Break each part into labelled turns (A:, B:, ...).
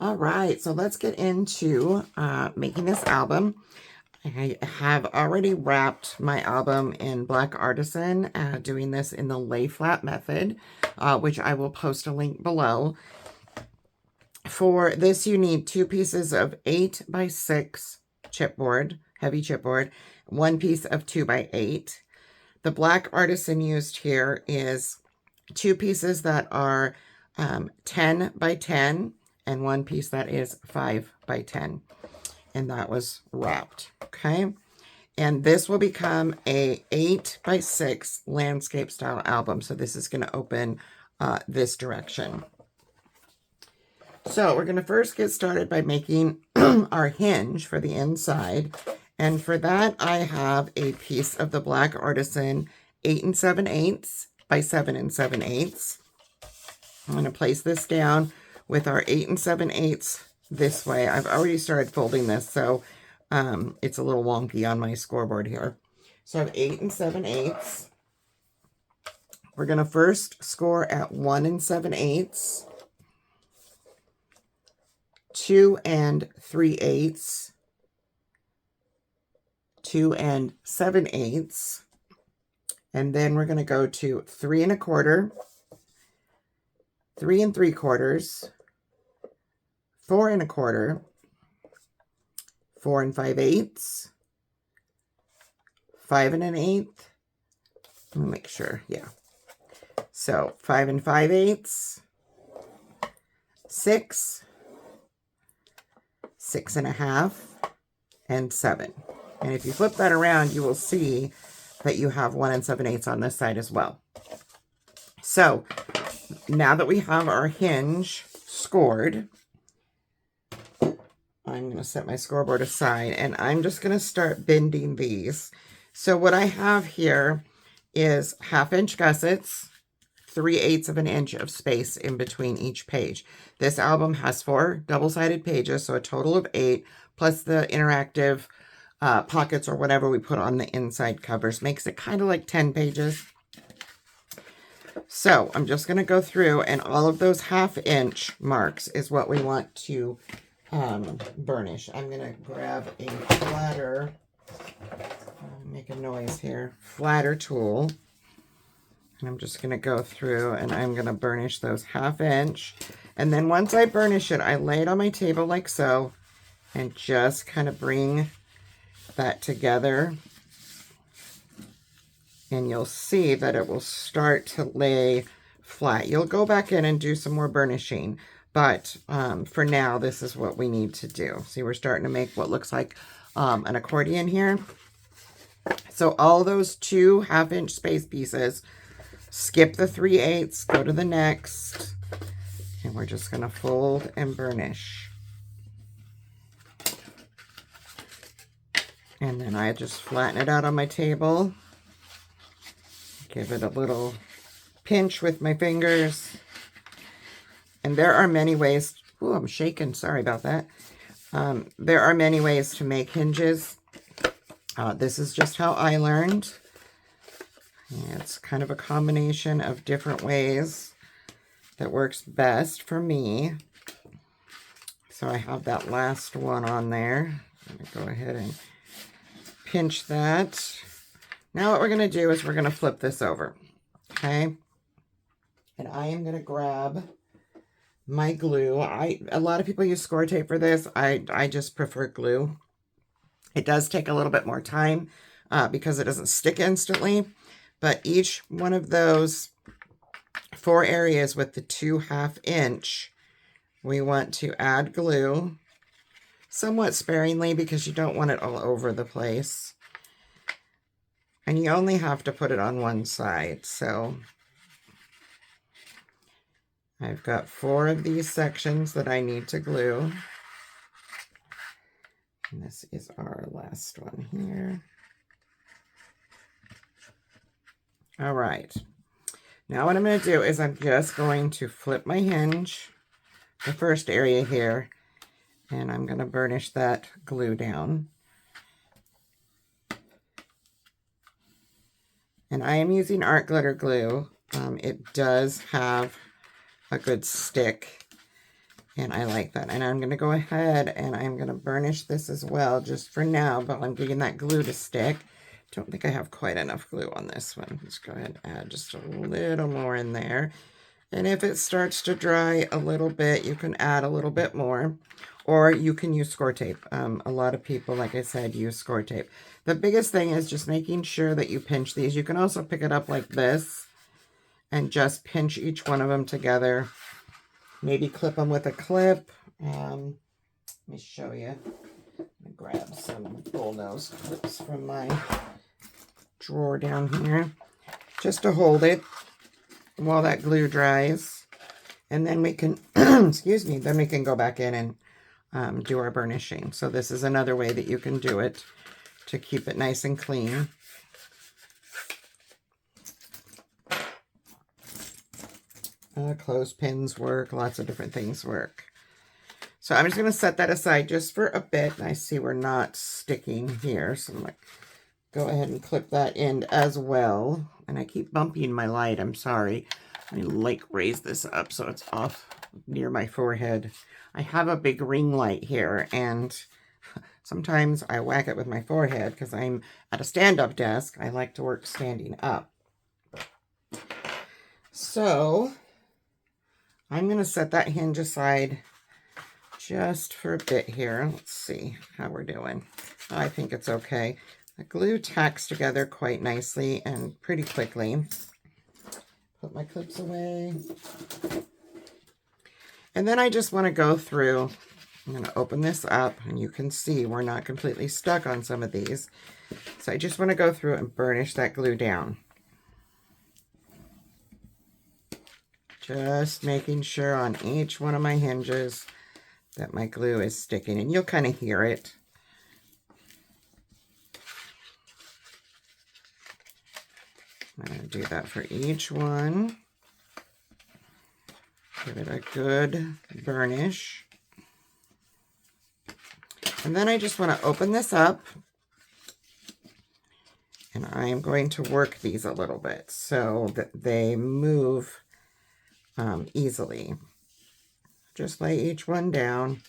A: All right, so let's get into making this album. I have already wrapped my album in black artisan, doing this in the lay flat method, which I will post a link below. For this, you need 2 pieces of 8x6 chipboard, heavy chipboard, 1 piece of 2x8. The black artisan used here is 2 pieces that are 10x10 and 1 piece that is 5x10. And that was wrapped, okay? And this will become a 8x6 landscape style album. So this is going to open this direction. So we're going to first get started by making our hinge for the inside. And for that, I have a piece of the black artisan 8 7/8 by 7 7/8. I'm going to place this down with our 8 7/8 this way. I've already started folding this, so it's a little wonky on my scoreboard here. So I have 8 7/8. We're going to first score at 1 7/8, 2 3/8, 2 7/8, and then we're going to go to 3 1/4, 3 3/4, 4 1/4, 4 5/8, 5 1/8. Let me make sure, yeah. So 5 5/8, 6, 6 1/2, and 7. And if you flip that around, you will see that you have 1 7/8 on this side as well. So now that we have our hinge scored, I'm going to set my scoreboard aside and I'm just going to start bending these. So what I have here is 1/2 inch gussets, 3/8 of an inch of space in between each page. This album has 4 double-sided pages, so a total of 8, plus the interactive pockets or whatever we put on the inside covers. Makes it kind of like 10 pages. So I'm just going to go through, and all of those 1/2 inch marks is what we want to burnish. I'm going to grab a flatter, make a noise here, flatter tool. And I'm just going to go through and I'm going to burnish those 1/2 inch. And then once I burnish it, I lay it on my table like so and just kind of bring that together. And you'll see that it will start to lay flat. You'll go back in and do some more burnishing. But for now, this is what we need to do. See, we're starting to make what looks like an accordion here. So all those 2 1/2 inch space pieces, skip the 3/8, go to the next, and we're just going to fold and burnish. And then I just flatten it out on my table, give it a little pinch with my fingers. And there are many ways, oh, I'm shaking, sorry about that. There are many ways to make hinges. This is just how I learned. It's kind of a combination of different ways that works best for me. So I have that last one on there. I'm going to go ahead and pinch that. Now what we're going to do is we're going to flip this over. Okay. And I am going to grab my glue. A lot of people use score tape for this. I just prefer glue. It does take a little bit more time because it doesn't stick instantly. But each one of those 4 areas with the 2 1/2 inch, we want to add glue somewhat sparingly because you don't want it all over the place. And you only have to put it on one side. So I've got 4 of these sections that I need to glue. And this is our last one here. All right. Now what I'm going to do is I'm just going to flip my hinge, the first area here, and I'm going to burnish that glue down. And I am using art glitter glue. It does have a good stick. And I like that. And I'm going to go ahead and I'm going to burnish this as well, just for now, but I'm getting that glue to stick. Don't think I have quite enough glue on this one. Let's go ahead and add just a little more in there. And if it starts to dry a little bit, you can add a little bit more, or you can use score tape. A lot of people, like I said, use score tape. The biggest thing is just making sure that you pinch these. You can also pick it up like this and just pinch each one of them together. Maybe clip them with a clip. Let me show you. I'm gonna grab some bullnose clips from my drawer down here, just to hold it while that glue dries. And then we can, excuse me, then we can go back in and do our burnishing. So this is another way that you can do it to keep it nice and clean. Clothespins work, lots of different things work. So I'm just going to set that aside just for a bit. And I see we're not sticking here, so I'm like, go ahead and clip that end as well. And I keep bumping my light, I'm sorry. Let me like raise this up so it's off near my forehead. I have a big ring light here, and sometimes I whack it with my forehead because I'm at a stand-up desk. I like to work standing up. So I'm going to set that hinge aside just for a bit here. Let's see how we're doing. I think it's okay. The glue tacks together quite nicely and pretty quickly. Put my clips away. And then I just want to go through. I'm going to open this up, and you can see we're not completely stuck on some of these. So I just want to go through and burnish that glue down. Just making sure on each one of my hinges that my glue is sticking, and you'll kind of hear it. I'm going to do that for each one. Give it a good burnish. And then I just want to open this up, and I am going to work these a little bit so that they move easily. Just lay each one down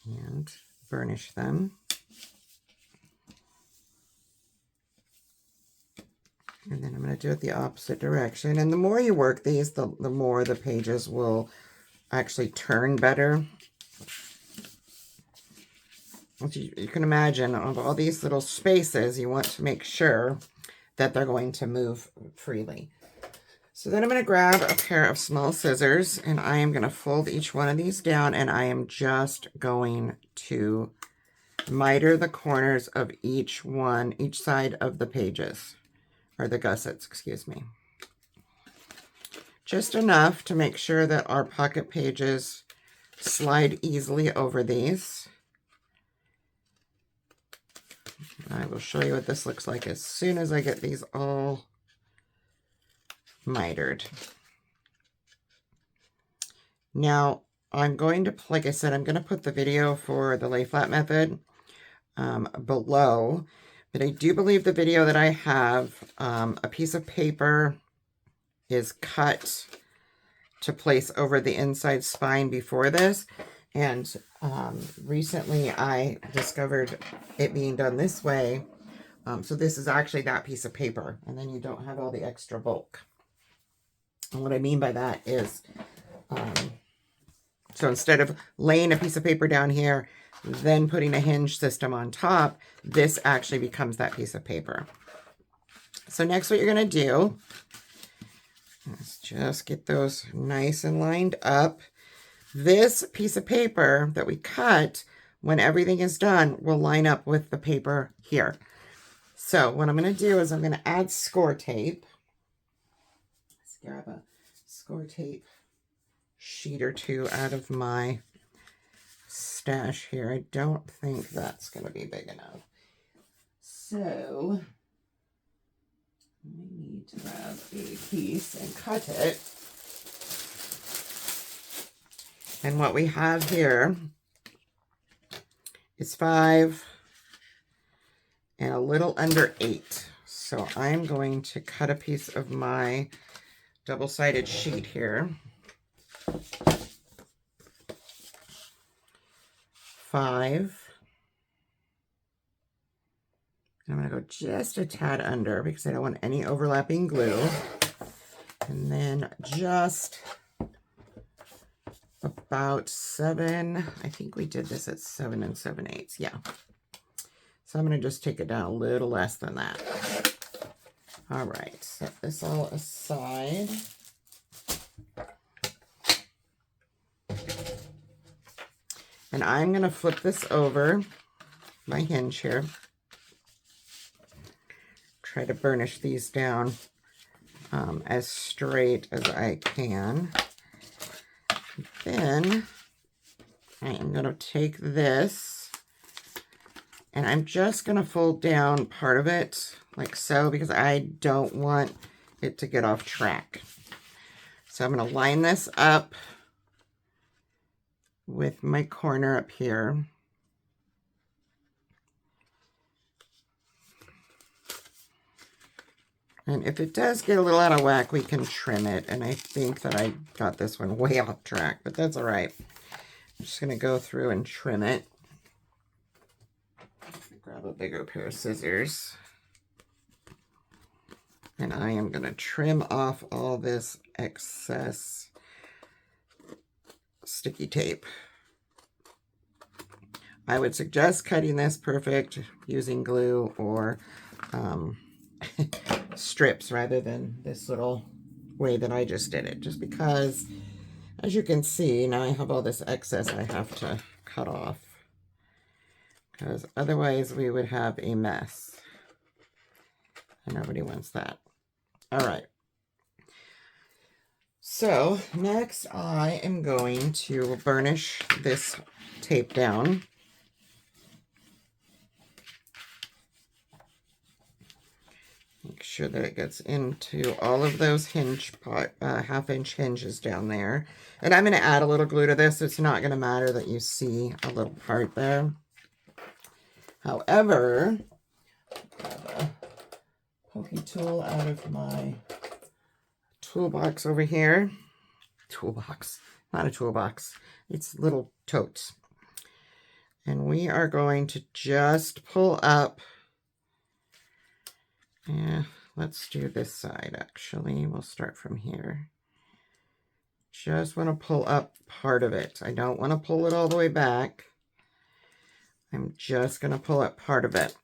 A: and burnish them. And then I'm going to do it the opposite direction. And the more you work these, the more the pages will actually turn better. As you can imagine, of all these little spaces, you want to make sure that they're going to move freely. So then I'm going to grab a pair of small scissors, and I am going to fold each one of these down, and I am just going to miter the corners of each side of the pages. Or the gussets, excuse me. Just enough to make sure that our pocket pages slide easily over these. I will show you what this looks like as soon as I get these all mitered. Now, I'm going to, like I said, I'm going to put the video for the lay flat method below. But I do believe the video that I have, a piece of paper is cut to place over the inside spine before this. And recently I discovered it being done this way. So this is actually that piece of paper. And then you don't have all the extra bulk. And what I mean by that is, so instead of laying a piece of paper down here, then putting a hinge system on top, this actually becomes that piece of paper. So next what you're going to do is just get those nice and lined up. This piece of paper that we cut, when everything is done, will line up with the paper here. So what I'm going to do is I'm going to add score tape. Let's grab a score tape sheet or two out of my stash here. I don't think that's going to be big enough. So I need to grab a piece and cut it. And what we have here is 5 and a little under 8. So I'm going to cut a piece of my double-sided sheet here. 5. I'm going to go just a tad under because I don't want any overlapping glue. And then just about 7. I think we did this at 7 7/8. Yeah. So I'm going to just take it down a little less than that. All right. Set this all aside. And I'm going to flip this over my hinge here. Try to burnish these down as straight as I can. Then I am going to take this and I'm just going to fold down part of it like so because I don't want it to get off track. So I'm going to line this up with my corner up here. And if it does get a little out of whack, we can trim it. And I think that I got this one way off track, but that's all right. I'm just going to go through and trim it. Grab a bigger pair of scissors. And I am going to trim off all this excess sticky tape. I would suggest cutting this perfect using glue or strips rather than this little way that I just did it. Just because, as you can see, now I have all this excess I have to cut off. Because otherwise we would have a mess. And nobody wants that. All right. So next I am going to burnish this tape down. Make sure that it gets into all of those half-inch hinges down there. And I'm going to add a little glue to this. So it's not going to matter that you see a little part there. However, grab a pokey tool out of my toolbox over here. Toolbox, not a toolbox. It's little totes. And we are going to just pull up. Yeah, let's do this side actually. We'll start from here. Just want to pull up part of it. I don't want to pull it all the way back. I'm just going to pull up part of it.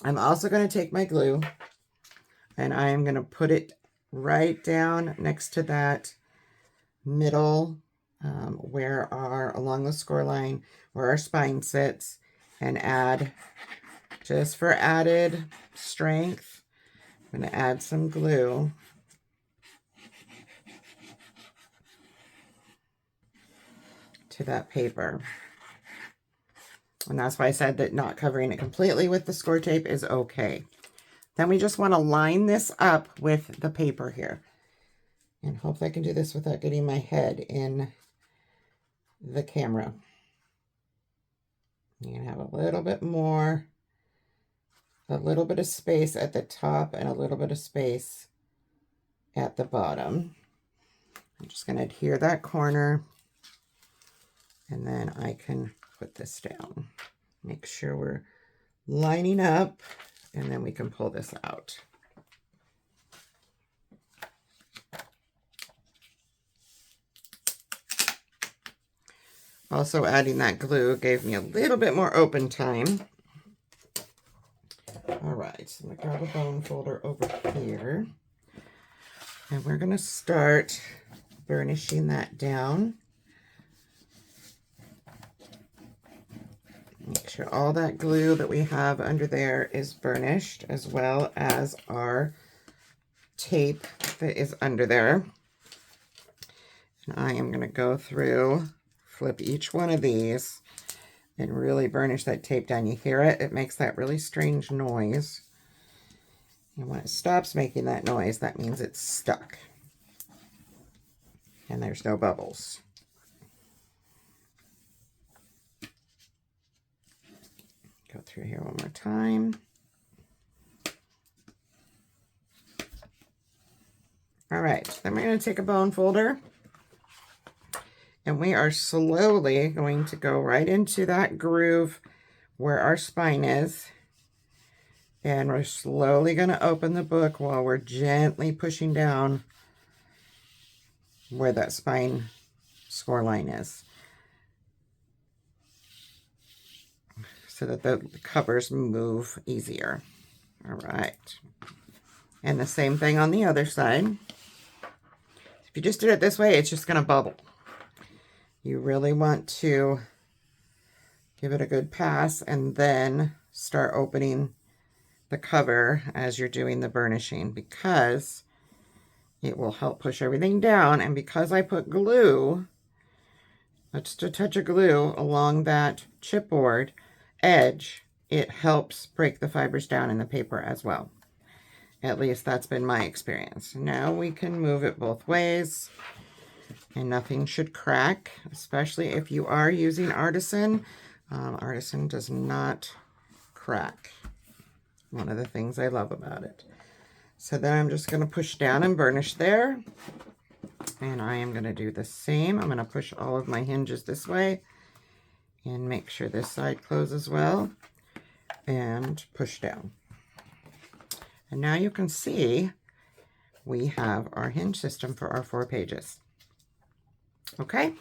A: I'm also going to take my glue and I am going to put it right down next to that middle along the score line where our spine sits, and add, just for added strength, I'm going to add some glue. To that paper. And that's why I said that not covering it completely with the score tape is okay. Then we just want to line this up with the paper here. And hope I can do this without getting my head in the camera. You can have a little bit more, a little bit of space at the top and a little bit of space at the bottom. I'm just going to adhere that corner, and then I can put this down. Make sure we're lining up, and then we can pull this out. Also, adding that glue gave me a little bit more open time. All right, so I'm gonna grab a bone folder over here, and we're gonna start burnishing that down. Make sure all that glue that we have under there is burnished, as well as our tape that is under there. And I am gonna go through, flip each one of these and really burnish that tape down. You hear it? It makes that really strange noise. And when it stops making that noise, that means it's stuck. And there's no bubbles. Go through here one more time. All right, then we're going to take a bone folder. And we are slowly going to go right into that groove where our spine is. And we're slowly going to open the book while we're gently pushing down where that spine score line is, so that the covers move easier. All right. And the same thing on the other side. If you just did it this way, it's just going to bubble. You really want to give it a good pass and then start opening the cover as you're doing the burnishing, because it will help push everything down. And because I put glue, just a touch of glue along that chipboard edge, it helps break the fibers down in the paper as well. At least that's been my experience. Now we can move it both ways and nothing should crack, especially if you are using Artisan. Artisan does not crack. One of the things I love about it. So then I'm just going to push down and burnish there. And I am going to do the same. I'm going to push all of my hinges this way and make sure this side closes well and push down. And now you can see we have our hinge system for our 4 pages. Okay,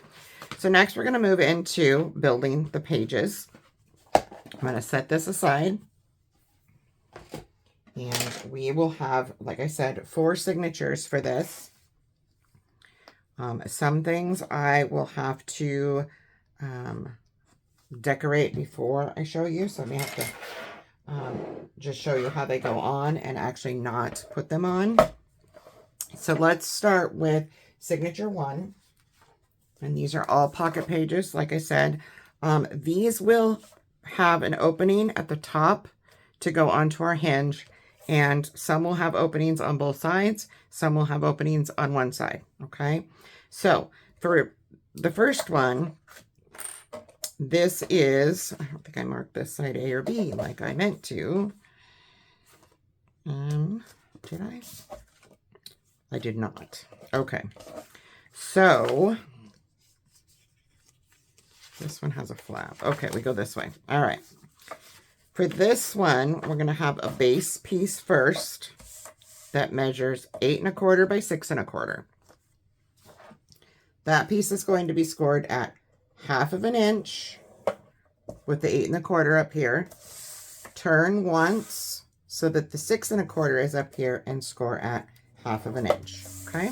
A: so next we're going to move into building the pages. I'm going to set this aside. And we will have, like I said, 4 signatures for this. Some things I will have to decorate before I show you. So I may have to just show you how they go on and actually not put them on. So let's start with signature 1. And these are all pocket pages, like I said. These will have an opening at the top to go onto our hinge. And some will have openings on both sides. Some will have openings on one side. Okay. So for the first one, this is, I don't think I marked this side A or B like I meant to. Did I? I did not. Okay. So this one has a flap. Okay, we go this way. All right. For this one, we're going to have a base piece first that measures 8 1/4 by 6 1/4. That piece is going to be scored at 1/2 inch with the 8 1/4 up here. Turn once so that the 6 1/4 is up here and score at 1/2 inch. Okay.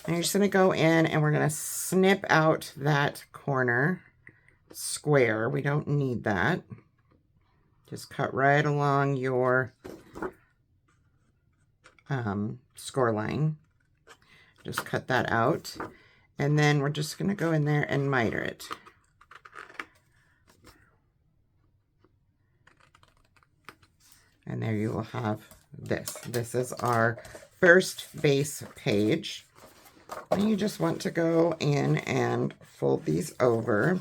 A: And you're just going to go in and we're going to snip out that corner square. We don't need that. Just cut right along your score line. Just cut that out. And then we're just going to go in there and miter it. And there you will have this. This is our first base page. And you just want to go in and fold these over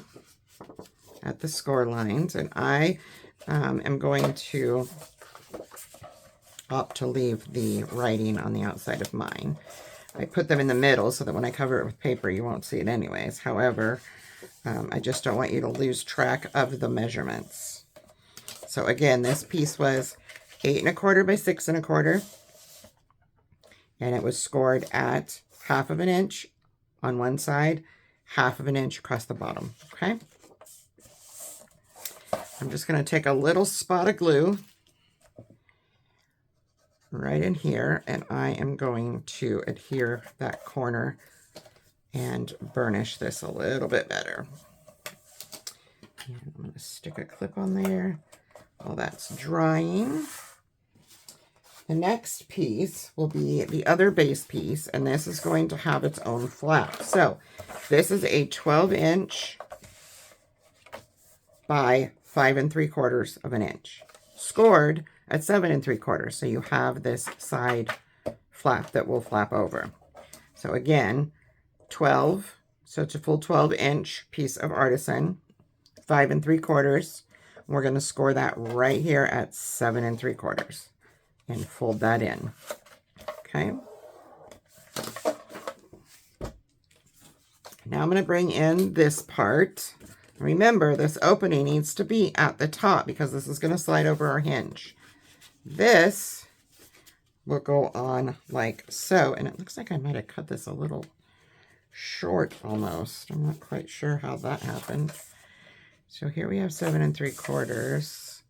A: at the score lines. And I am going to opt to leave the writing on the outside of mine. I put them in the middle so that when I cover it with paper, you won't see it anyways. However, I just don't want you to lose track of the measurements. So again, this piece was 8 1/4 by 6 1/4. And it was scored at 1/2 inch on one side, 1/2 inch across the bottom. Okay. I'm just going to take a little spot of glue right in here, and I am going to adhere that corner and burnish this a little bit better. And I'm going to stick a clip on there while that's drying. The next piece will be the other base piece, and this is going to have its own flap. So this is a 12 inch by 5 3/4 inch, scored at 7 3/4. So you have this side flap that will flap over. So again, 12, so it's a full 12 inch piece of Artisan, 5 3/4. We're going to score that right here at 7 3/4 and fold that in. Okay. Now I'm going to bring in this part. Remember, this opening needs to be at the top because this is going to slide over our hinge. This will go on like so, and it looks like I might have cut this a little short almost. I'm not quite sure how that happened. So here we have 7 3/4.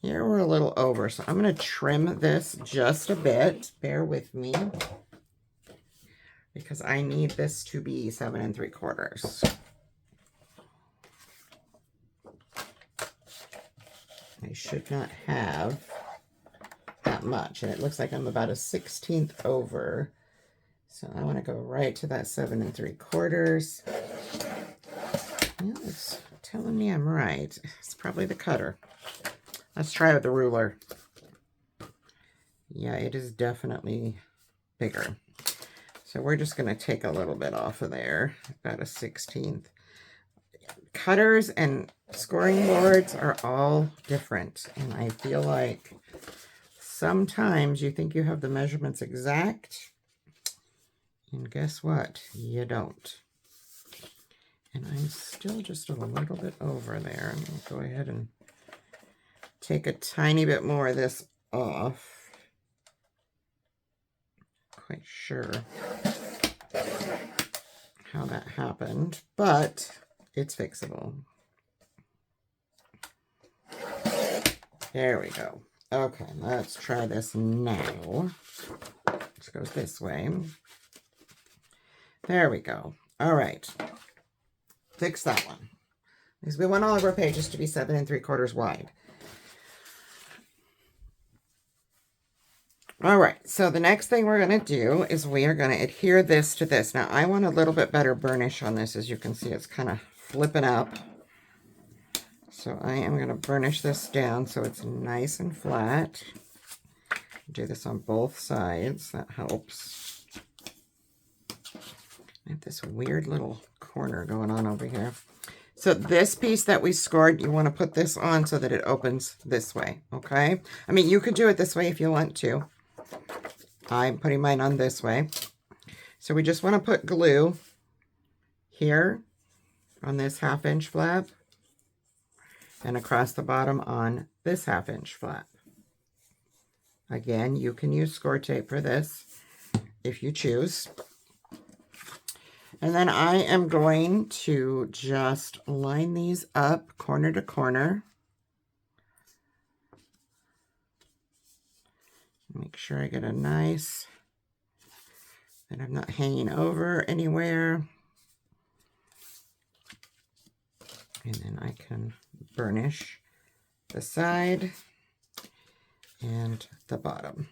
A: Here we're a little over, so I'm going to trim this just a bit. Bear with me, because I need this to be 7 3/4. I should not have that much, and it looks like I'm about a 1/16 over. So I want to go right to that 7 3/4. Well, it's telling me I'm right. It's probably the cutter. Let's try with the ruler. Yeah, it is definitely bigger. So we're just going to take a little bit off of there, about a 1/16. Cutters and scoring boards are all different, and I feel like sometimes you think you have the measurements exact, and guess what? You don't. And I'm still just a little bit over there. I'm going to go ahead and take a tiny bit more of this off. Quite sure how that happened, but it's fixable. There we go. Okay, let's try this now. This goes this way. There we go. All right. Fix that one. Because we want all of our pages to be 7 3/4 wide. All right, so the next thing we're going to do is we are going to adhere this to this. Now, I want a little bit better burnish on this. As you can see, it's kind of flipping up. So I am going to burnish this down so it's nice and flat. Do this on both sides. That helps. I have this weird little corner going on over here. So this piece that we scored, you want to put this on so that it opens this way, okay? I mean, you could do it this way if you want to. I'm putting mine on this way. So we just want to put glue here on this 1/2 inch flap and across the bottom on this 1/2 inch flap. Again, you can use score tape for this if you choose. And then I am going to just line these up corner to corner. Make sure I get a nice, that I'm not hanging over anywhere. And then I can burnish the side and the bottom.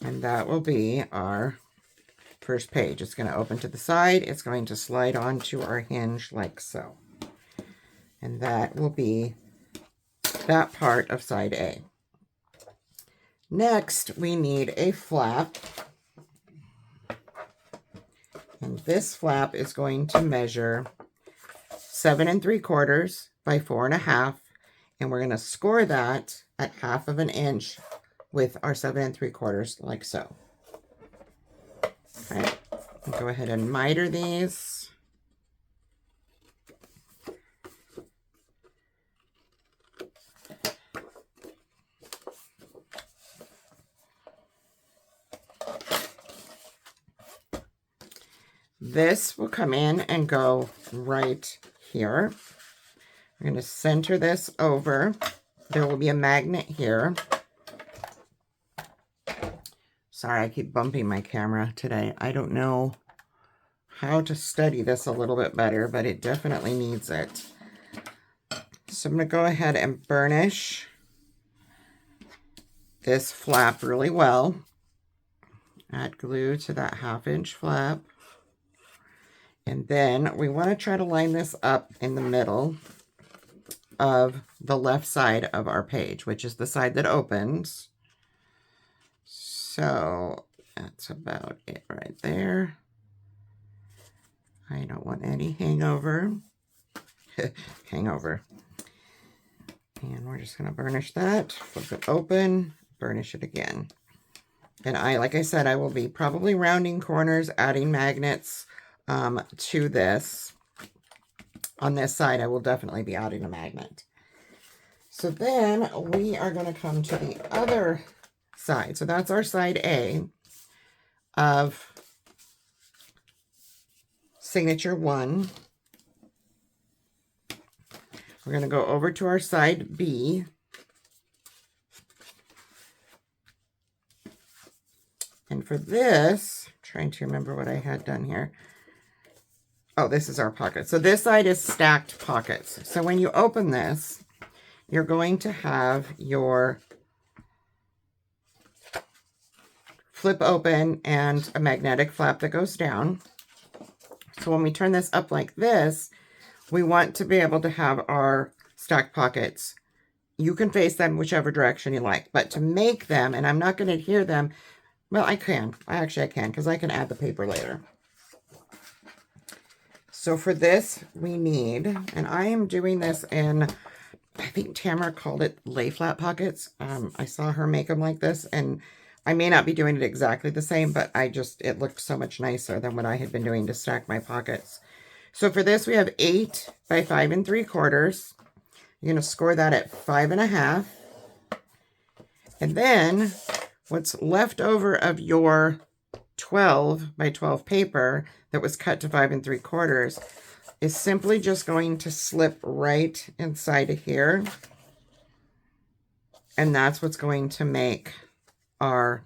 A: And that will be our first page. It's going to open to the side. It's going to slide onto our hinge like so. And that will be that part of side A. Next, we need a flap. And this flap is going to measure 7 3/4 by 4 1/2. And we're going to score that at 1/2 inch with our 7 3/4 like so. Okay, I'll go ahead and miter these. This will come in and go right here. We're going to center this over. There will be a magnet here. Sorry, I keep bumping my camera today. I don't know how to study this a little bit better, but it definitely needs it. So I'm going to go ahead and burnish this flap really well. Add glue to that 1/2 inch flap. And then we want to try to line this up in the middle of the left side of our page, which is the side that opens. So that's about it right there. I don't want any hangover. Hangover. And we're just going to burnish that, flip it open, burnish it again. And like I said, I will be probably rounding corners, adding magnets to this. On this side, I will definitely be adding a magnet. So then we are going to come to the other side. So that's our side A of Signature 1. We're going to go over to our side B. And for this, I'm trying to remember what I had done here. Oh, this is our pocket. So this side is stacked pockets. So when you open this, you're going to have your flip open and a magnetic flap that goes down. So when we turn this up like this, we want to be able to have our stacked pockets. You can face them whichever direction you like, but to make them, and I'm not going to adhere them, well, I can. Actually, I can, because I can add the paper later. So for this, we need, and I am doing this in, I think Tamara called it lay flat pockets. I saw her make them like this, and I may not be doing it exactly the same, but it looked so much nicer than what I had been doing to stack my pockets. So for this, we have 8 by 5 3/4. You're going to score that at 5 1/2. And then what's left over of your 12 by 12 paper that was cut to 5 3/4 is simply just going to slip right inside of here. And that's what's going to make our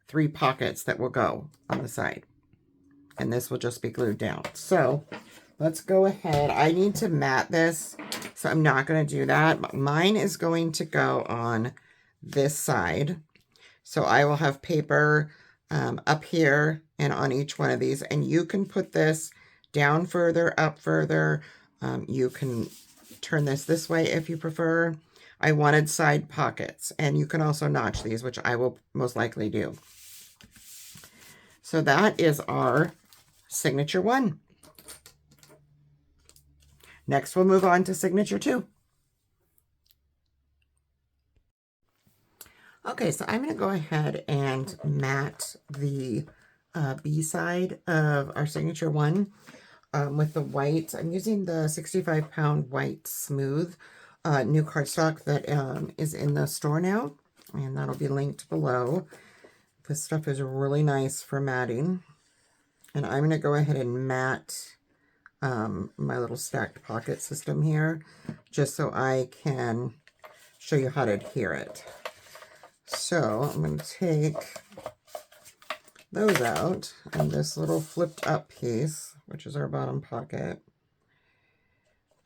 A: 3 pockets that will go on the side. And this will just be glued down. So let's go ahead. I need to mat this, so I'm not going to do that. Mine is going to go on this side. So I will have paper up here and on each one of these. And you can put this down further, up further. You can turn this way if you prefer. I wanted side pockets. And you can also notch these, which I will most likely do. So that is our Signature 1. Next, we'll move on to Signature 2. Okay, so I'm going to go ahead and mat the B side of our Signature 1 with the white. I'm using the 65-pound white smooth new cardstock that is in the store now, and that'll be linked below. This stuff is really nice for matting. And I'm going to go ahead and mat my little stacked pocket system here, just so I can show you how to adhere it. So I'm going to take those out, and this little flipped up piece, which is our bottom pocket,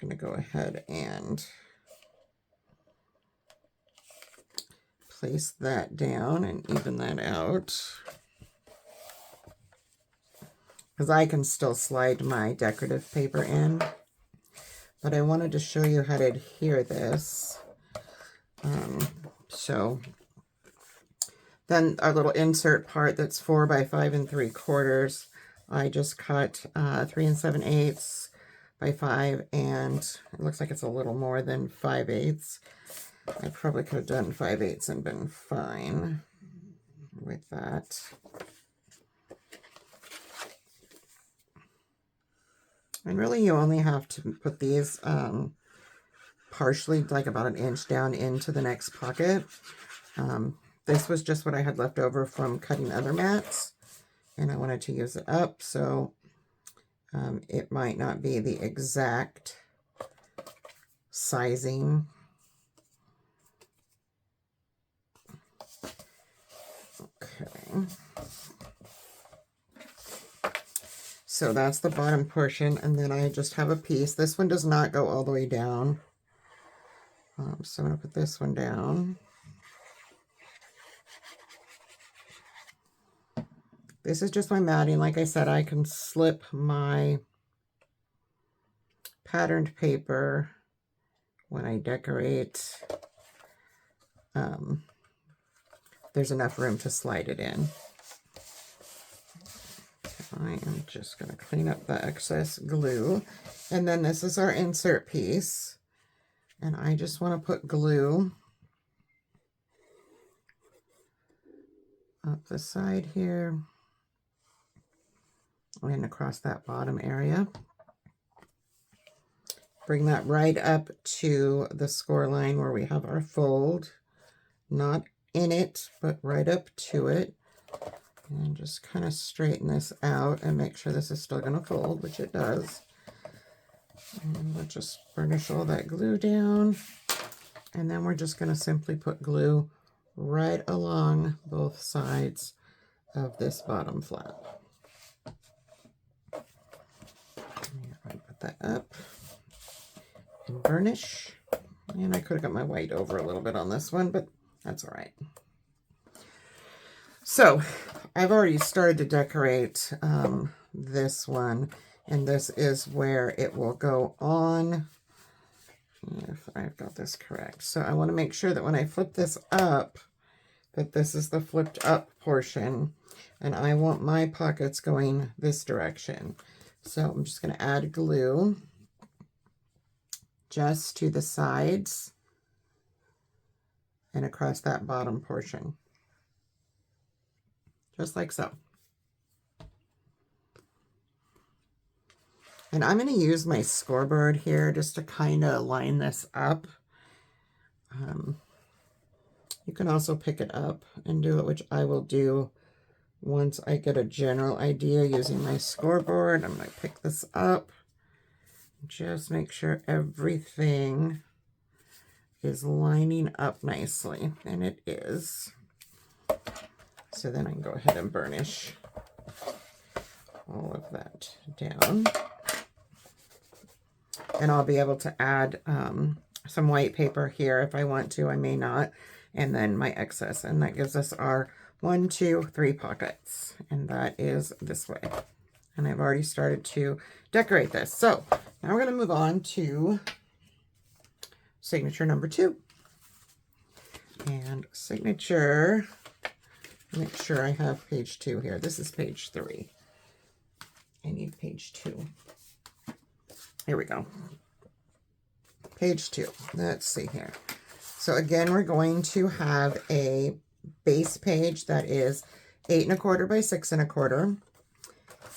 A: I'm going to go ahead and place that down and even that out, because I can still slide my decorative paper in, but I wanted to show you how to adhere this. So then our little insert part that's 4 by 5 3/4, I just cut 3 7/8 by 5, and it looks like it's a little more than 5/8. I probably could have done 5/8 and been fine with that. And really, you only have to put these partially, like about an inch down into the next pocket. This was just what I had left over from cutting other mats, and I wanted to use it up, so it might not be the exact sizing. Okay. So that's the bottom portion, and then I just have a piece. This one does not go all the way down. So I'm going to put this one down. This is just my matting. Like I said, I can slip my patterned paper when I decorate. There's enough room to slide it in. I am just going to clean up the excess glue. And then this is our insert piece. And I just want to put glue up the side here and across that bottom area. Bring that right up to the score line where we have our fold, not in it, but right up to it. And just kind of straighten this out and make sure this is still going to fold, which it does. And we'll just burnish all that glue down. And then we're just going to simply put glue right along both sides of this bottom flap. Put that up and burnish. And I could have got my white over a little bit on this one, but that's all right. So I've already started to decorate this one, and this is where it will go on, if I've got this correct. So I want to make sure that when I flip this up, that this is the flipped up portion, and I want my pockets going this direction. So I'm just going to add glue just to the sides and across that bottom portion. Just like so. And I'm going to use my scoreboard here just to kind of line this up. You can also pick it up and do it, which I will do once I get a general idea using my scoreboard. I'm going to pick this up. Just make sure everything is lining up nicely. And it is. So then I can go ahead and burnish all of that down. And I'll be able to add some white paper here if I want to. I may not. And then my excess. And that gives us our 1, 2, 3 pockets. And that is this way. And I've already started to decorate this. So now we're going to move on to signature number 2. And signature... Make sure I have page 2 here. This is page 3. I need page 2. Here we go. Page 2. Let's see here. So again, we're going to have a base page that is 8 1/4 by 6 1/4.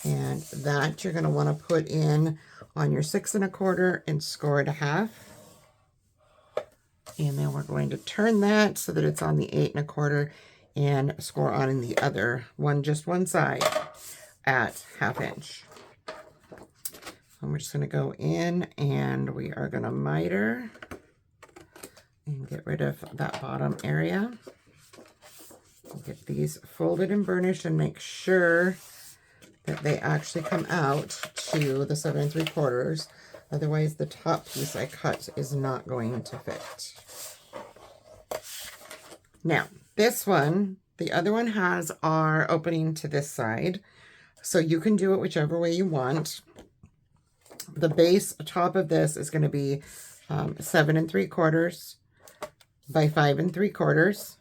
A: And that you're going to want to put in on your 6 1/4 and score it a half. And then we're going to turn that so that it's on the 8 1/4 and score on in the other one, just one side at 1/2 inch. And we're just going to go in and we are going to miter and get rid of that bottom area. Get these folded and burnished and make sure that they actually come out to the 7 3/4. Otherwise, the top piece I cut is not going to fit. Now, this one, the other one has our opening to this side. So you can do it whichever way you want. The base top of this is going to be 7 3/4 by 5 3/4.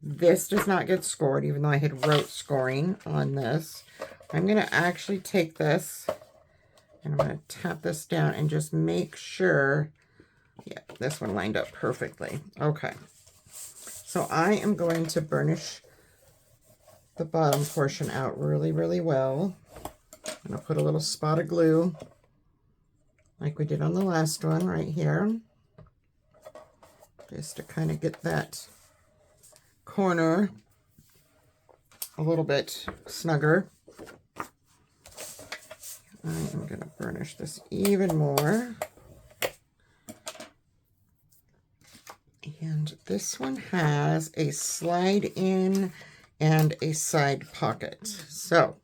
A: This does not get scored, even though I had wrote scoring on this. I'm going to actually take this and I'm going to tap this down and just make sure, yeah, this one lined up perfectly. Okay. So I am going to burnish the bottom portion out really, really well. I'm going to put a little spot of glue like we did on the last one right here, just to kind of get that corner a little bit snugger. I'm going to burnish this even more. And this one has a slide in and a side pocket. So,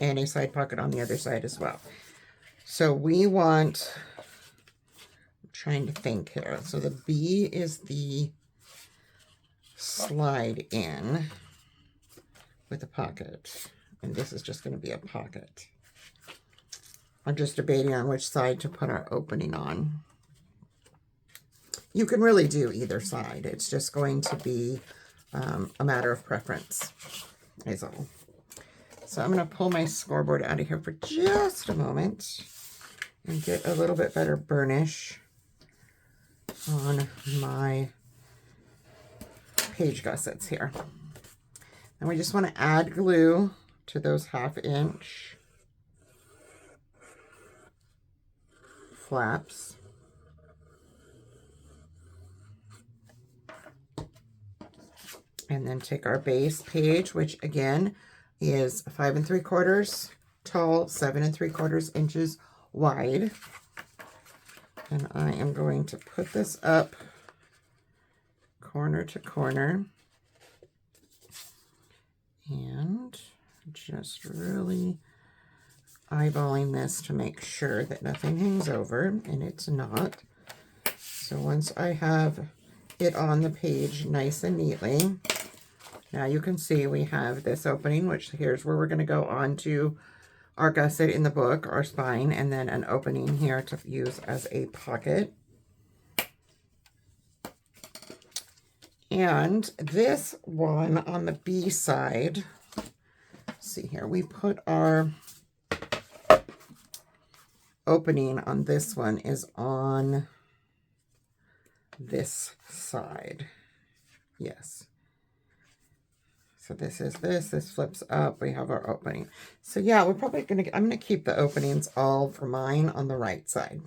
A: and a side pocket on the other side as well. So we want, I'm trying to think here. So the B is the slide in with a pocket. And this is just going to be a pocket. I'm just debating on which side to put our opening on. You can really do either side. It's just going to be a matter of preference, is all. So I'm going to pull my scoreboard out of here for just a moment and get a little bit better burnish on my page gussets here. And we just want to add glue to those 1/2 inch flaps. And then take our base page, which again is 5 3/4 tall, 7 3/4 inches wide. And I am going to put this up corner to corner and just really eyeballing this to make sure that nothing hangs over, and it's not. So once I have it on the page nice and neatly, now you can see we have this opening, which here's where we're going to go on to our gusset in the book, our spine, and then an opening here to use as a pocket. And this one on the B side, see here, we put our opening on this one is on this side. Yes. So this is this flips up, we have our opening. So yeah, we're probably I'm gonna keep the openings all for mine on the right side.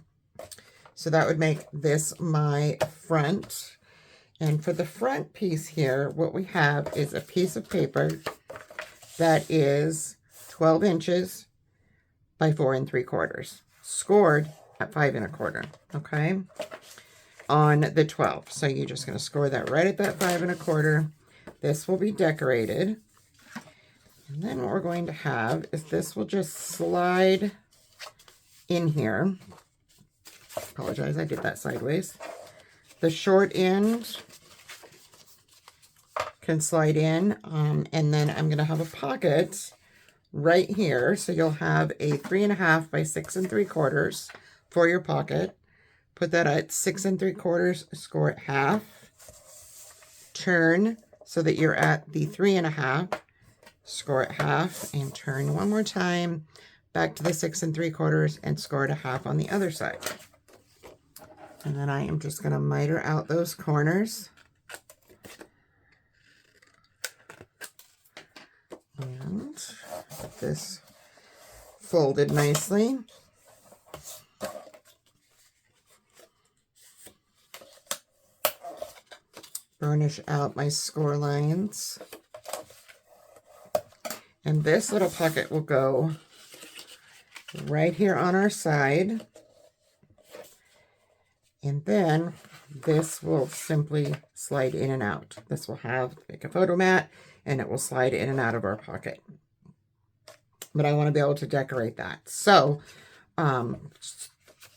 A: So that would make this my front. And for the front piece here, what we have is a piece of paper that is 12 inches by 4 3/4, scored at 5 1/4, okay, on the 12. So you're just going to score that right at that 5 1/4. This will be decorated. And then what we're going to have is this will just slide in here. Apologize, I did that sideways. The short end can slide in, and then I'm going to have a pocket right here. So you'll have a 3 1/2 by 6 3/4 for your pocket. Put that at 6 3/4, score it half. Turn so that you're at the 3 1/2, score it half, and turn one more time back to the 6 3/4 and score it a half on the other side. And then I am just going to miter out those corners. And get this folded nicely. Burnish out my score lines. And this little pocket will go right here on our side. And then this will simply slide in and out. This will have like a photo mat, and it will slide in and out of our pocket. But I want to be able to decorate that. So I'm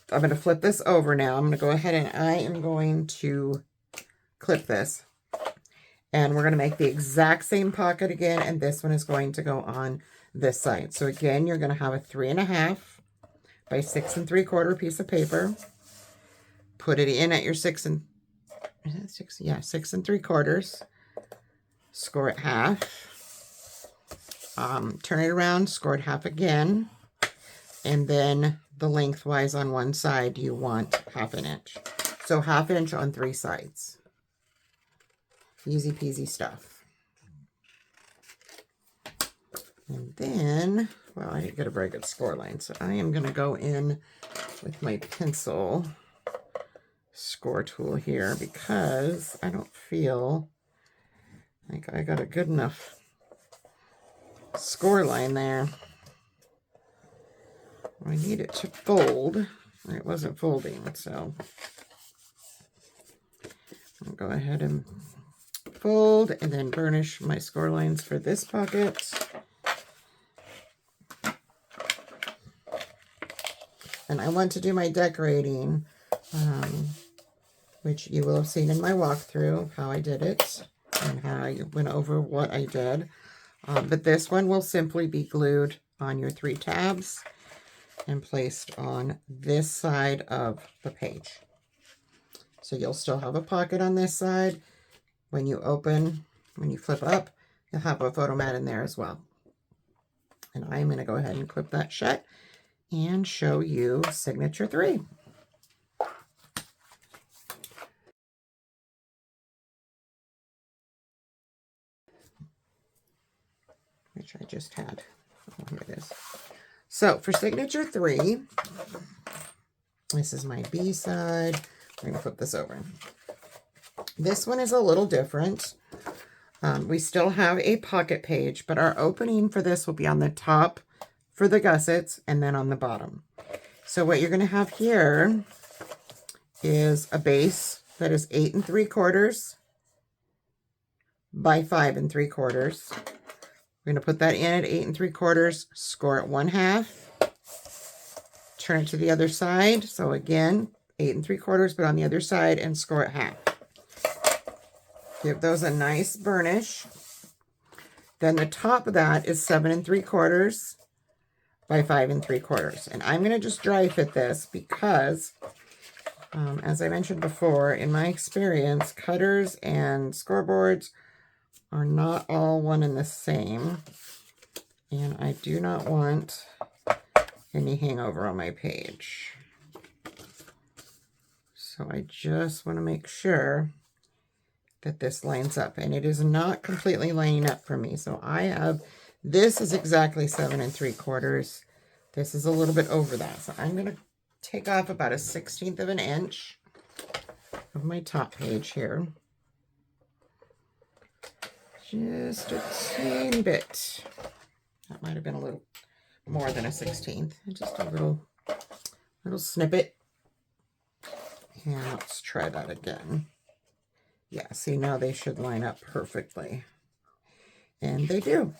A: going to flip this over now. I'm going to go ahead and I am going to clip this. And we're going to make the exact same pocket again, and this one is going to go on this side. So again, you're going to have a 3 1/2 by 6 3/4 piece of paper. Put it in at your 6 3/4. Score it half. Turn it around, score it half again. And then the lengthwise on one side, you want 1/2 inch. So 1/2 inch on 3 sides. Easy peasy stuff. And then, well, I didn't get a very good score line, so I am going to go in with my pencil score tool here because I don't feel like I got a good enough score line there. I need it to fold. It wasn't folding, so I'll go ahead and fold and then burnish my score lines for this pocket. And I want to do my decorating, which you will have seen in my walkthrough of how I did it and how I went over what I did. But this one will simply be glued on your 3 tabs and placed on this side of the page. So you'll still have a pocket on this side. When you open, when you flip up, you'll have a photo mat in there as well. And I'm going to go ahead and clip that shut and show you signature 3. which I just had. Oh, here it is. So for signature 3, this is my B side. I'm going to flip this over. This one is a little different. We still have a pocket page, but our opening for this will be on the top for the gussets and then on the bottom. So what you're going to have here is a base that is 8 3/4 by 5 3/4. We're going to put that in at 8 3/4, score it 1/2, turn it to the other side. So again, 8 3/4, but on the other side, and score it 1/2. Give those a nice burnish. Then the top of that is 7 3/4 by 5 3/4. And I'm going to just dry fit this because, as I mentioned before, in my experience, cutters and scoreboards are not all one and the same. And I do not want any hangover on my page. So I just want to make sure that this lines up, and it is not completely lining up for me. So I have, this is exactly 7 3/4. This is a little bit over that. So I'm going to take off about 1/16 of an inch of my top page here. Just a teeny bit. That might have been a little more than 1/16. Just a little snippet. And let's try that again. Yeah, see, now they should line up perfectly. And they do.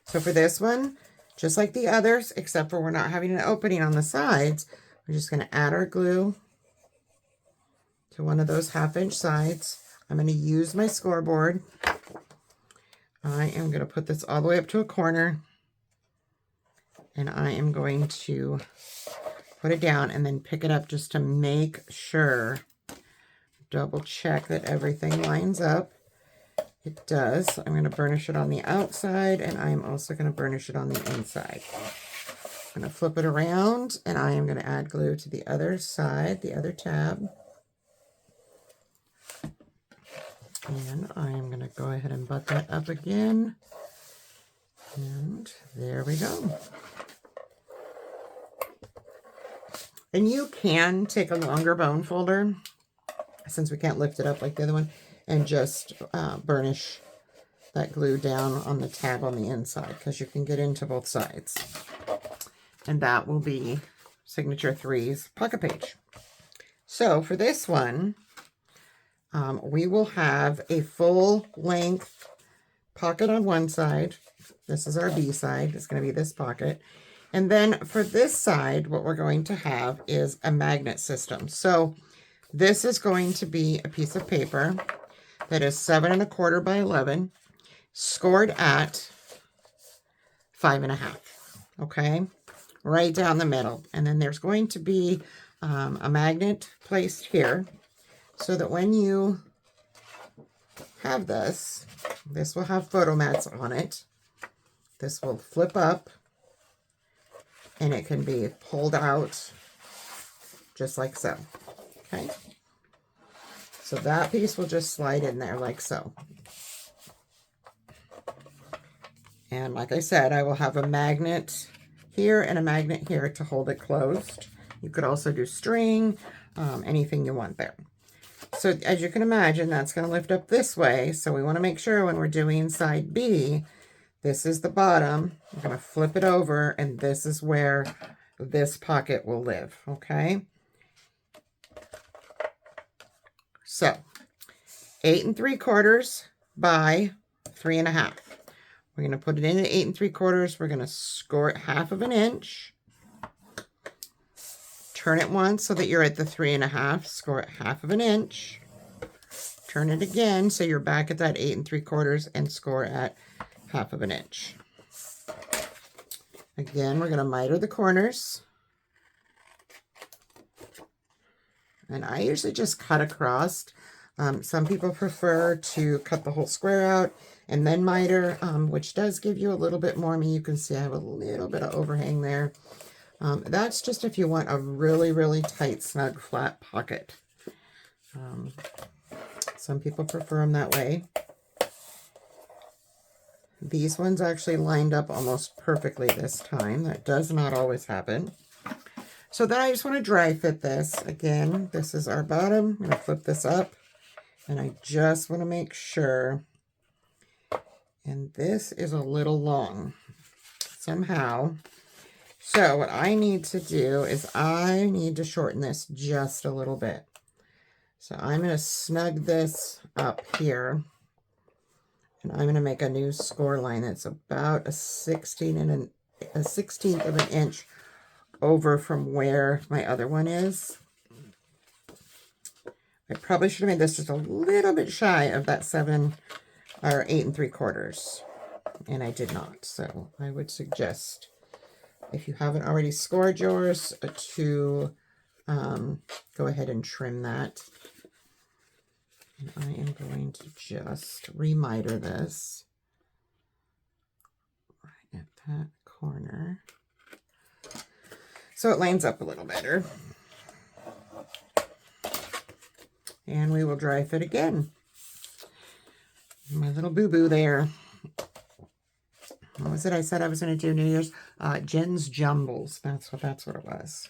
A: So for this one, just like the others, except for we're not having an opening on the sides, we're just going to add our glue to one of those 1/2 inch sides. I'm going to use my scoreboard. I am going to put this all the way up to a corner. And I am going to put it down and then pick it up just to make sure. Double check that everything lines up. It does. I'm going to burnish it on the outside, and I'm also going to burnish it on the inside. I'm going to flip it around, and I am going to add glue to the other side, the other tab. And I am going to go ahead and butt that up again. And there we go. And you can take a longer bone folder, since we can't lift it up like the other one, and just burnish that glue down on the tab on the inside, because you can get into both sides. And that will be signature 3's pocket page. So for this one, we will have a full length pocket on one side. This is our B side. It's going to be this pocket. And then for this side, what we're going to have is a magnet system. So this is going to be a piece of paper that is 7 1/4 by 11, scored at 5 1/2. Okay, right down the middle. And then there's going to be a magnet placed here, so that when you have this, this will have photo mats on it. This will flip up, and it can be pulled out just like so. Okay, so that piece will just slide in there like so. And like I said, I will have a magnet here and a magnet here to hold it closed. You could also do string, anything you want there. So as you can imagine, that's going to lift up this way. So we want to make sure when we're doing side B, this is the bottom. We're going to flip it over, and this is where this pocket will live. Okay. So 8 3/4 by 3 1/2. We're going to put it in at 8 3/4. We're going to score it 1/2 inch. Turn it once so that you're at the 3 1/2. Score it 1/2 inch. Turn it again so you're back at that 8 3/4 and score at 1/2 inch. Again, we're going to miter the corners. And I usually just cut across. Some people prefer to cut the whole square out and then miter, which does give you a little bit more. I mean, you can see I have a little bit of overhang there. That's just if you want a really, really tight, snug, flat pocket. Some people prefer them that way. these ones actually lined up almost perfectly this time. That does not always happen. So then I just want to dry fit this. Again, this is our bottom. I'm going to flip this up, and I just want to make sure. And this is a little long somehow. So what I need to do is I need to shorten this just a little bit. So I'm going to snug this up here. And I'm going to make a new score line that's about a 16th of an inch over from where my other one is. I probably should have made this just a little bit shy of that 7 or 8 3/4, and I did not. So I would suggest, if you haven't already scored yours, to go ahead and trim that. And I am going to just remiter this right at that corner, so it lines up a little better. And we will dry fit again. My little boo-boo there. What was it I said I was going to do New Year's? Jen's Jumbles. That's what it was.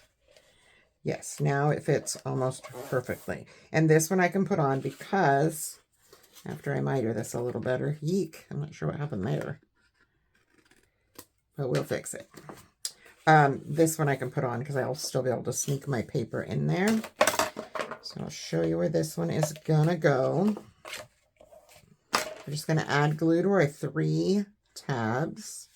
A: Yes, now it fits almost perfectly. And this one I can put on because after I miter this a little better. Yeek. I'm not sure what happened there, but we'll fix it. This one I can put on because I'll still be able to sneak my paper in there. So I'll show you where this one is gonna go. We're just gonna add glue to our 3 tabs.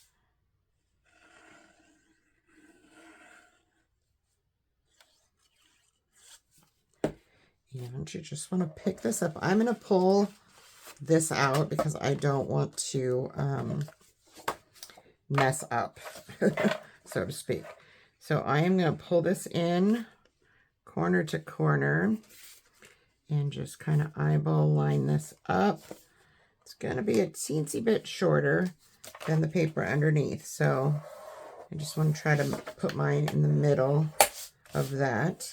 A: And you just want to pick this up. I'm gonna pull this out because I don't want to mess up, so to speak. So I am going to pull this in corner to corner and just kind of eyeball line this up. It's going to be a teensy bit shorter than the paper underneath. So I just want to try to put mine in the middle of that.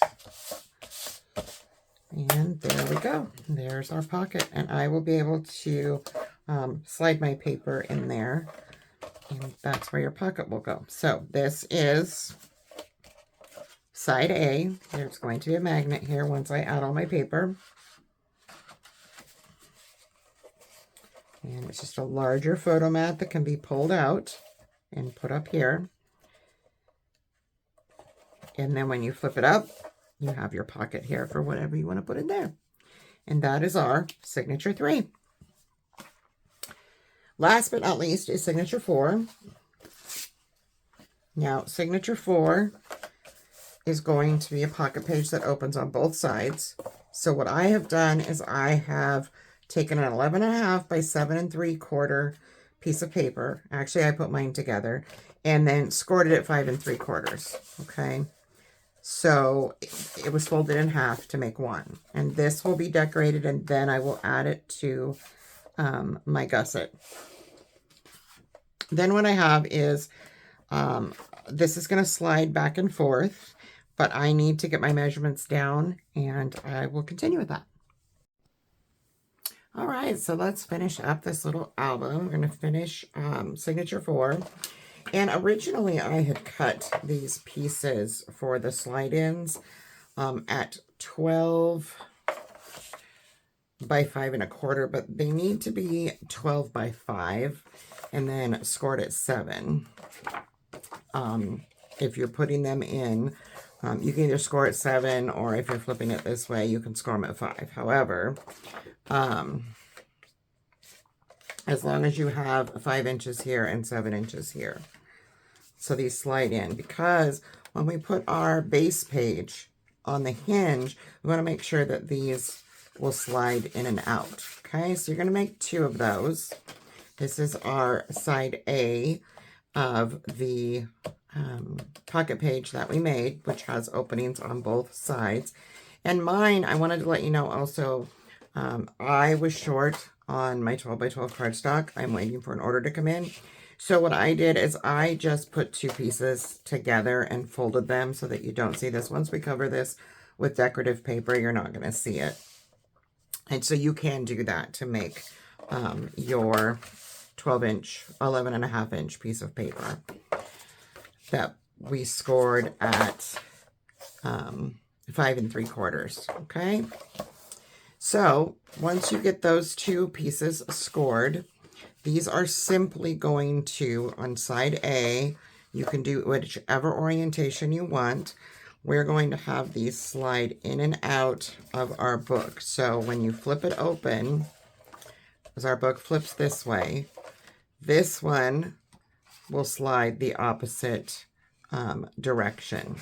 A: And there we go. There's our pocket. And I will be able to slide my paper in there. And that's where your pocket will go. So this is side A. There's going to be a magnet here once I add all my paper. And it's just a larger photo mat that can be pulled out and put up here. And then when you flip it up, you have your pocket here for whatever you want to put in there. And that is our signature 3. Last but not least is signature 4. Now, signature 4 is going to be a pocket page that opens on both sides. So what I have done is I have taken an 11.5 by 7 3/4 piece of paper. Actually, I put mine together and then scored it at 5 3/4. Okay. So it was folded in half to make 1. And this will be decorated, and then I will add it to my gusset. Then what I have is, this is going to slide back and forth, but I need to get my measurements down, and I will continue with that. All right, so let's finish up this little album. We're going to finish signature 4. And originally I had cut these pieces for the slide-ins at 12 by 5 1/4, but they need to be 12 by 5 and then scored at 7. If you're putting them in, you can either score at 7, or if you're flipping it this way, you can score them at 5. However, as long as you have 5 inches here and 7 inches here. So these slide in, because when we put our base page on the hinge, we want to make sure that these will slide in and out. Okay, so you're going to make 2 of those. This is our side A of the pocket page that we made, which has openings on both sides. And mine, I wanted to let you know also, I was short on my 12 by 12 cardstock. I'm waiting for an order to come in. So what I did is I just put 2 pieces together and folded them so that you don't see this. Once we cover this with decorative paper, you're not going to see it. And so you can do that to make your 12-inch, 11.5-inch piece of paper that we scored at 5 3/4. Okay. So once you get those two pieces scored, these are simply going to, on side A, you can do whichever orientation you want. We're going to have these slide in and out of our book. So when you flip it open, as our book flips this way, this one will slide the opposite direction.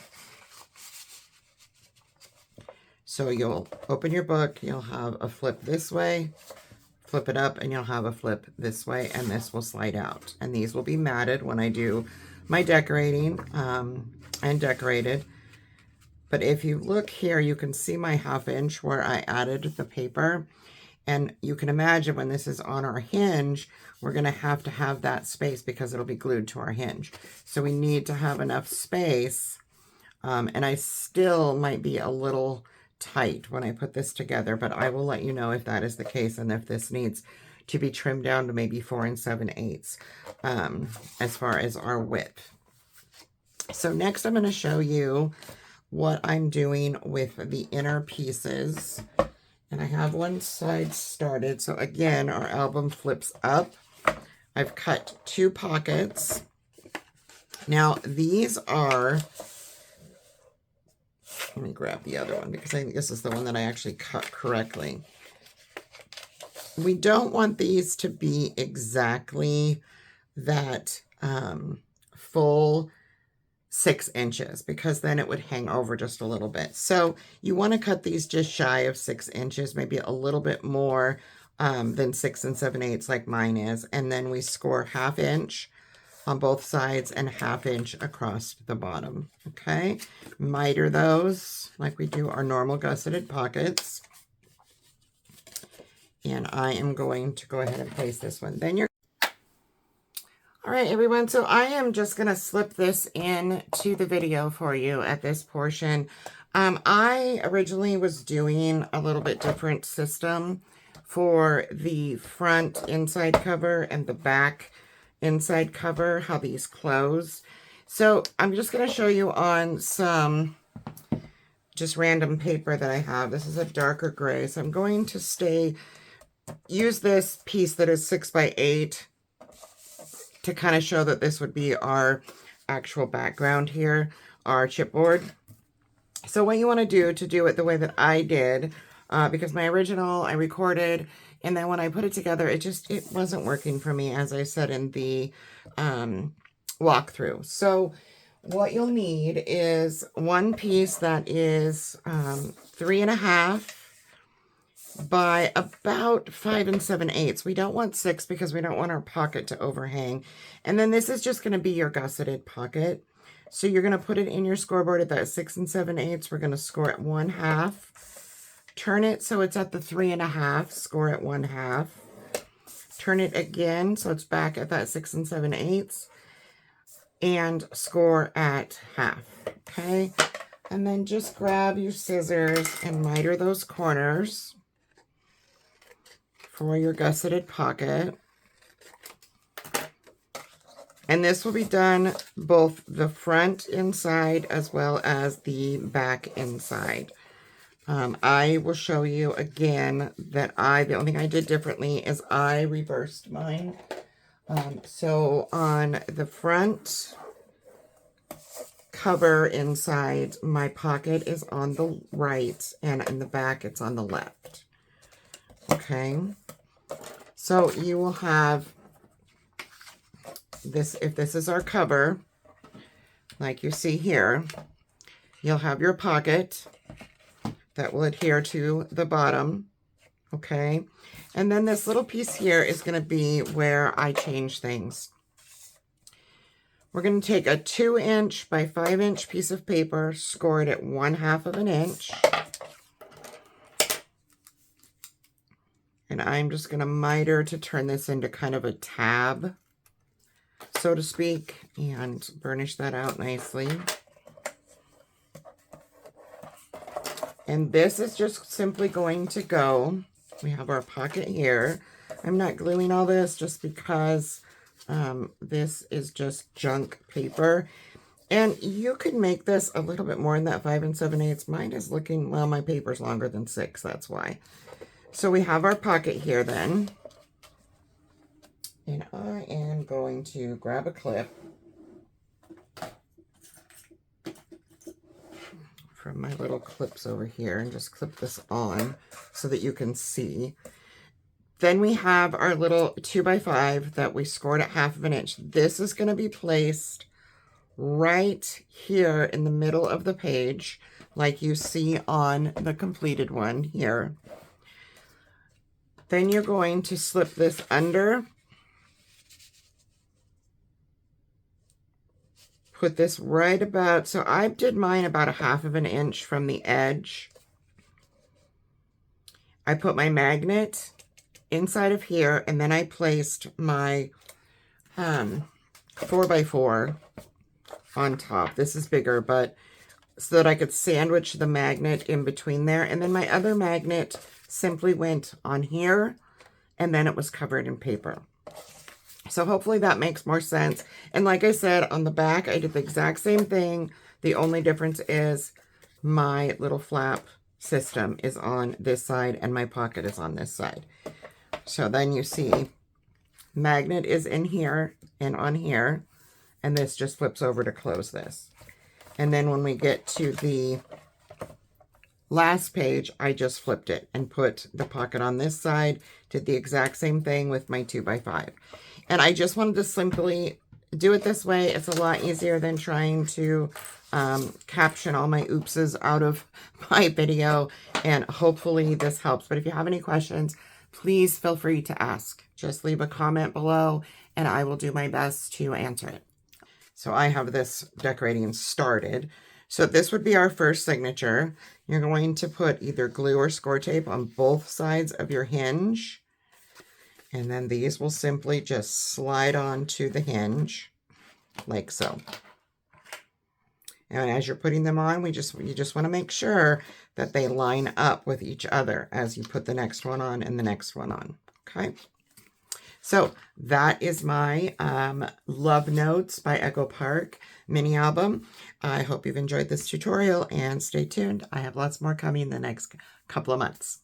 A: So you'll open your book, you'll have a flip this way, flip it up, and you'll have a flip this way, and this will slide out. And these will be matted when I do my decorating and decorated. But if you look here, you can see my 1/2 inch where I added the paper. And you can imagine when this is on our hinge, we're going to have that space because it'll be glued to our hinge. So we need to have enough space. And I still might be a little tight when I put this together, but I will let you know if that is the case and if this needs to be trimmed down to maybe 4 7/8 as far as our width. So next I'm going to show you what I'm doing with the inner pieces. And I have one side started. So again, our album flips up. I've cut 2 pockets. Now these are, let me grab the other one because I think this is the one that I actually cut correctly. We don't want these to be exactly that full 6 inches because then it would hang over just a little bit. So you want to cut these just shy of 6 inches, maybe a little bit more than 6 7/8 like mine is. And then we score 1/2 inch on both sides and 1/2 inch across the bottom. Okay, miter those like we do our normal gusseted pockets. And I am going to go ahead and place this one. Then you're all right, everyone, so I am just going to slip this in to the video for you at this portion. I originally was doing a little bit different system for the front inside cover and the back inside cover, how these close. So I'm just going to show you on some just random paper that I have. This is a darker gray, so I'm going to use this piece that is 6 by 8 to kind of show that this would be our actual background here, our chipboard. So what you want to do it the way that I did, because my original I recorded, and then when I put it together, it wasn't working for me, as I said in the walkthrough. So what you'll need is one piece that is 3.5 by about 5 7/8. We don't want 6 because we don't want our pocket to overhang. And then this is just going to be your gusseted pocket. So you're going to put it in your scoreboard at that 6 7/8. We're going to score at 1/2. Turn it so it's at the 3.5. Score at 1/2. Turn it again so it's back at that 6 7/8. And score at 1/2. Okay. And then just grab your scissors and miter those corners for your gusseted pocket. And this will be done both the front inside as well as the back inside. I will show you again that the only thing I did differently is I reversed mine. So on the front cover inside, my pocket is on the right, and in the back it's on the left. Okay, so you will have this, if this is our cover, like you see here, you'll have your pocket that will adhere to the bottom, okay? And then this little piece here is going to be where I change things. We're going to take a 2-inch by 5-inch piece of paper, score it at 1/2 of an inch. And I'm just going to miter to turn this into kind of a tab, so to speak, and burnish that out nicely. And this is just simply going to go, we have our pocket here. I'm not gluing all this just because this is just junk paper. And you could make this a little bit more than that 5 7/8. Mine is looking, well, my paper's longer than 6, that's why. So we have our pocket here then. And I am going to grab a clip from my little clips over here and just clip this on so that you can see. Then we have our little 2x5 that we scored at 1/2 inch. This is going to be placed right here in the middle of the page, like you see on the completed one here. Then you're going to slip this under, put this right about, so I did mine about 1/2 inch from the edge. I put my magnet inside of here, and then I placed my 4x4 on top. This is bigger, but so that I could sandwich the magnet in between there. And then my other magnet simply went on here, and then it was covered in paper. So hopefully that makes more sense. And like I said, on the back, I did the exact same thing. The only difference is my little flap system is on this side and my pocket is on this side. So then you see magnet is in here and on here, and this just flips over to close this. And then when we get to the last page, I just flipped it and put the pocket on this side, did the exact same thing with my 2x5. And I just wanted to simply do it this way. It's a lot easier than trying to caption all my oopses out of my video, and hopefully this helps. But if you have any questions, please feel free to ask. Just leave a comment below and I will do my best to answer it. So I have this decorating started. So this would be our first signature. You're going to put either glue or score tape on both sides of your hinge. And then these will simply just slide onto the hinge like so. And as you're putting them on, you just want to make sure that they line up with each other as you put the next one on and the next one on. Okay. So that is my Love Notes by Echo Park mini album. I hope you've enjoyed this tutorial and stay tuned. I have lots more coming in the next couple of months.